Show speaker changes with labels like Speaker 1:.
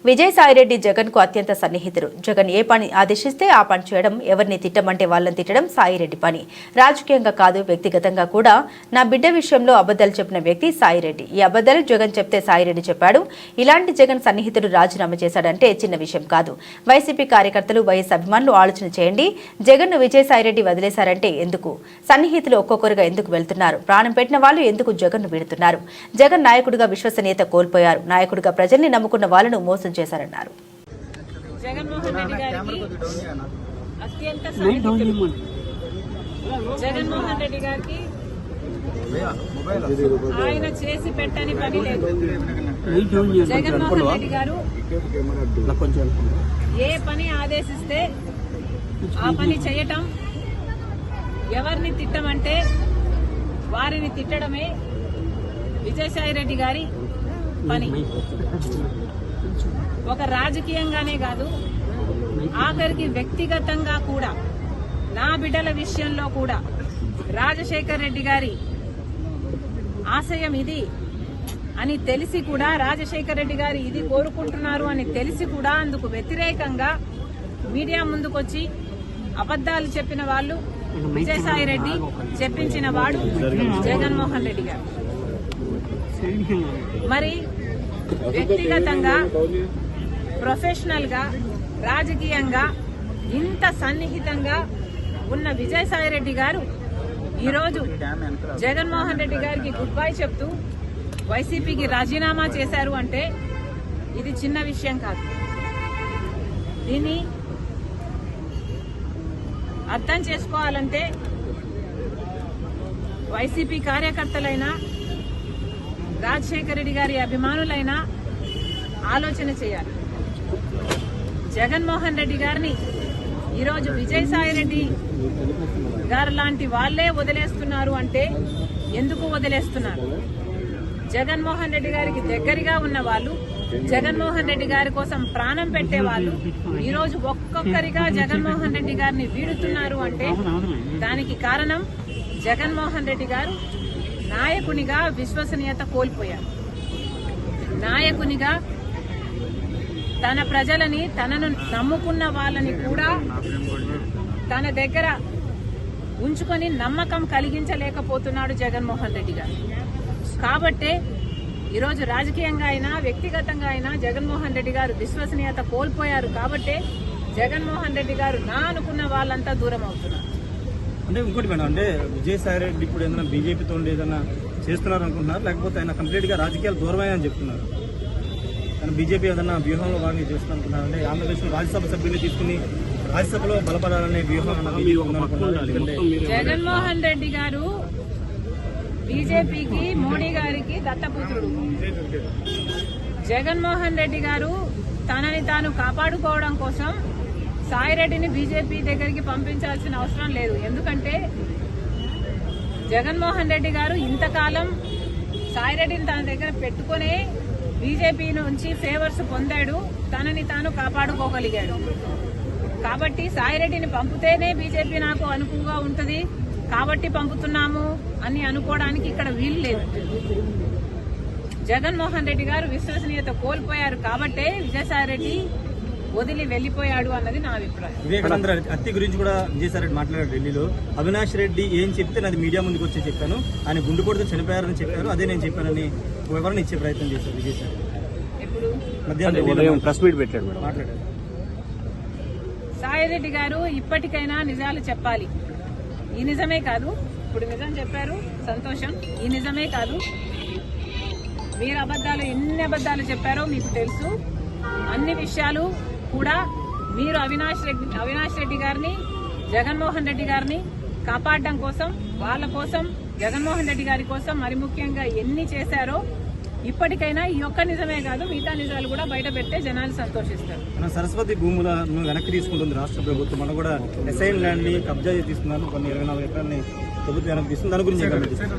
Speaker 1: విజయసాయిరెడ్డి జగన్ కు అత్యంత సన్నిహితుడు. జగన్ ఏ పని ఆదేశిస్తే ఆ పని చేయడం, ఎవరిని తిట్టమంటే వాళ్ళని తిట్టడం సాయిరెడ్డి పని. రాజకీయంగా కాదు, వ్యక్తిగతంగా కూడా నా బిడ్డ విషయంలో అబద్ధాలు చెప్పిన వ్యక్తి సాయిరెడ్డి. ఈ అబద్ధాలు జగన్ చెప్తే సాయిరెడ్డి చెప్పాడు. ఇలాంటి జగన్ సన్నిహితుడు రాజీనామా చేశాడంటే చిన్న విషయం కాదు. వైసీపీ కార్యకర్తలు, వైఎస్ అభిమానులు ఆలోచన చేయండి. జగన్ ను విజయసాయిరెడ్డి వదిలేశారంటే ఎందుకు? సన్నిహితులు ఒక్కొక్కరుగా ఎందుకు వెళ్తున్నారు? ప్రాణం పెట్టిన వాళ్ళు ఎందుకు జగన్ ను వీడుతున్నారు? జగన్ నాయకుడిగా విశ్వసనీయత కోల్పోయారు. నాయకుడిగా ప్రజల్ని నమ్ముకున్న వాళ్ళను మోసం చేశారన్నారు.
Speaker 2: జగన్మోహన్ రెడ్డి గారికి అత్యంత సన్నిహితుడు. జగన్మోహన్ రెడ్డి గారికి ఆయన చేసి పెట్టని పని లేదు. జగన్మోహన్ రెడ్డి గారు ఏ పని ఆదేశిస్తే ఆ పని చేయటం, ఎవరిని తిట్టమంటే వారిని తిట్టడమే విజయసాయిరెడ్డి గారి పని. ఒక రాజకీయంగానే కాదు, ఆఖరికి వ్యక్తిగతంగా కూడా, నా బిడ్డల విషయంలో కూడా రాజశేఖర్ రెడ్డి గారి ఆశయం ఇది అని తెలిసి కూడా, రాజశేఖర్ రెడ్డి గారు ఇది కోరుకుంటున్నారు అని తెలిసి కూడా అందుకు వ్యతిరేకంగా మీడియా ముందుకొచ్చి అబద్దాలు చెప్పిన వాళ్ళు విజయసాయిరెడ్డి, చెప్పించిన వాడు జగన్మోహన్ రెడ్డి గారు. మరి వ్యక్తిగతంగా, ప్రొఫెషనల్ గా, రాజకీయంగా ఇంత సన్నిహితంగా ఉన్న విజయసాయిరెడ్డి గారు ఈరోజు జగన్మోహన్ రెడ్డి గారికి గుడ్ బై చెప్తూ వైసీపీకి రాజీనామా చేశారు అంటే ఇది చిన్న విషయం కాదు. దీన్ని అర్థం చేసుకోవాలంటే వైసీపీ కార్యకర్తలైనా, రాజశేఖర రెడ్డి గారి అభిమానులైనా ఆలోచన చేయాలి. జగన్మోహన్ రెడ్డి గారిని ఈరోజు విజయసాయిరెడ్డి గారు లాంటి వాళ్లే వదిలేస్తున్నారు అంటే ఎందుకు వదిలేస్తున్నారు? జగన్మోహన్ రెడ్డి గారికి దగ్గరగా ఉన్న వాళ్ళు, జగన్మోహన్ రెడ్డి గారి కోసం ప్రాణం పెట్టే వాళ్ళు ఈరోజు ఒక్కొక్కరిగా జగన్మోహన్ రెడ్డి గారిని వీడుతున్నారు అంటే దానికి కారణం జగన్మోహన్ రెడ్డి గారు నాయకునిగా విశ్వసనీయత కోల్పోయారు. నాయకునిగా తన ప్రజలని, తనను నమ్ముకున్న వాళ్ళని కూడా తన దగ్గర ఉంచుకొని నమ్మకం కలిగించలేకపోతున్నాడు జగన్మోహన్ రెడ్డి గారు. కాబట్టే ఈరోజు రాజకీయంగా అయినా, వ్యక్తిగతంగా అయినా జగన్మోహన్ రెడ్డి గారు విశ్వసనీయత కోల్పోయారు. కాబట్టే జగన్మోహన్ రెడ్డి గారు నా అనుకున్న వాళ్ళంతా దూరం అవుతున్నారు.
Speaker 3: అంటే ఇంకోటి మేడం, అంటే విజయసాయిరెడ్డి ఇప్పుడు ఏదైనా బీజేపీతో ఏదైనా చేస్తున్నారు అనుకుంటున్నారు, లేకపోతే ఆయన కంప్లీట్ గా రాజకీయాలు దూరమని చెప్తున్నారు? కానీ బీజేపీ ఏదైనా వ్యూహంలో భాగంగా చేస్తున్నారు అనుకుంటున్నారు? అంటే ఆంధ్రప్రదేశ్ రాజ్యసభ సభ్యులు తీసుకుని రాజ్యసభలో బలపడాలనే వ్యూహం
Speaker 2: జగన్మోహన్ రెడ్డి గారు బీజేపీకి, మోడీ గారికి దత్తపుత్రుడు. జగన్మోహన్ రెడ్డి గారు తనని తాను కాపాడుకోవడం కోసం సాయిరెడ్డిని బీజేపీ దగ్గరికి పంపించాల్సిన అవసరం లేదు. ఎందుకంటే జగన్మోహన్ రెడ్డి గారు ఇంతకాలం సాయిరెడ్డిని తన దగ్గర పెట్టుకునే బీజేపీ నుంచి ఫేవర్స్ పొందాడు, తనని తాను కాపాడుకోగలిగాడు. కాబట్టి సాయిరెడ్డిని పంపితేనే బీజేపీ నాకు అనుకువగా ఉంటుంది కాబట్టి పంపుతున్నాము అని అనుకోవడానికి ఇక్కడ వీలు లేదు. జగన్మోహన్ రెడ్డి గారు విశ్వసనీయత కోల్పోయారు కాబట్టే విజయసాయిరెడ్డి వదిలి వెళ్లిపోయాడు అన్నది నా అభిప్రాయం.
Speaker 3: వివేకానంద హత్య గురించి కూడా విజయసాయిరెడ్డి మాట్లాడారు ఢిల్లీలో. అవినాష్ రెడ్డి ఏం చెప్తే నాది మీడియా ముందుకు వచ్చి చెప్పాను, ఆయన గుండెపోటుతో చనిపోయారని చెప్పారు, అదే నేను చెప్పానని వివరణ ఇచ్చే ప్రయత్నం చేశారు విజయసాయిరెడ్డి.
Speaker 2: ఇప్పుడు
Speaker 3: మధ్యాహ్నం ప్రెస్ మీట్ పెట్టాడు, మాట్లాడారు.
Speaker 2: సాయిరెడ్డి గారు ఇప్పటికైనా నిజాలు చెప్పాలి. ఈ నిజమే కాదు, ఇప్పుడు నిజం చెప్పారు, సంతోషం. ఈ నిజమే కాదు, మీరు అబద్దాలు ఎన్ని అబద్దాలు చెప్పారో మీకు తెలుసు. అన్ని విషయాలు కూడా మీరు అవినాష్ రెడ్డి గారిని, జగన్మోహన్ రెడ్డి గారిని కాపాడడం కోసం, వాళ్ళ కోసం, జగన్మోహన్ రెడ్డి గారి కోసం మరి ముఖ్యంగా ఎన్ని చేశారో ఇప్పటికైనా ఈ ఒక్క నిజమే కాదు, మిగతా నిజాలు కూడా బయట పెడితే జనాలు సంతోషిస్తారు.
Speaker 3: సరస్వతి భూములను వెనక్కి తీసుకుంటుంది రాష్ట్ర ప్రభుత్వం. మనం కూడా ఎస్ఐన్ ల్యాండ్ ని కబ్జా తీసుకున్నాను, కొన్ని 24 ఎకరాలని ప్రభుత్వం వెనక్కి తీసుకుంది. దాని గురించి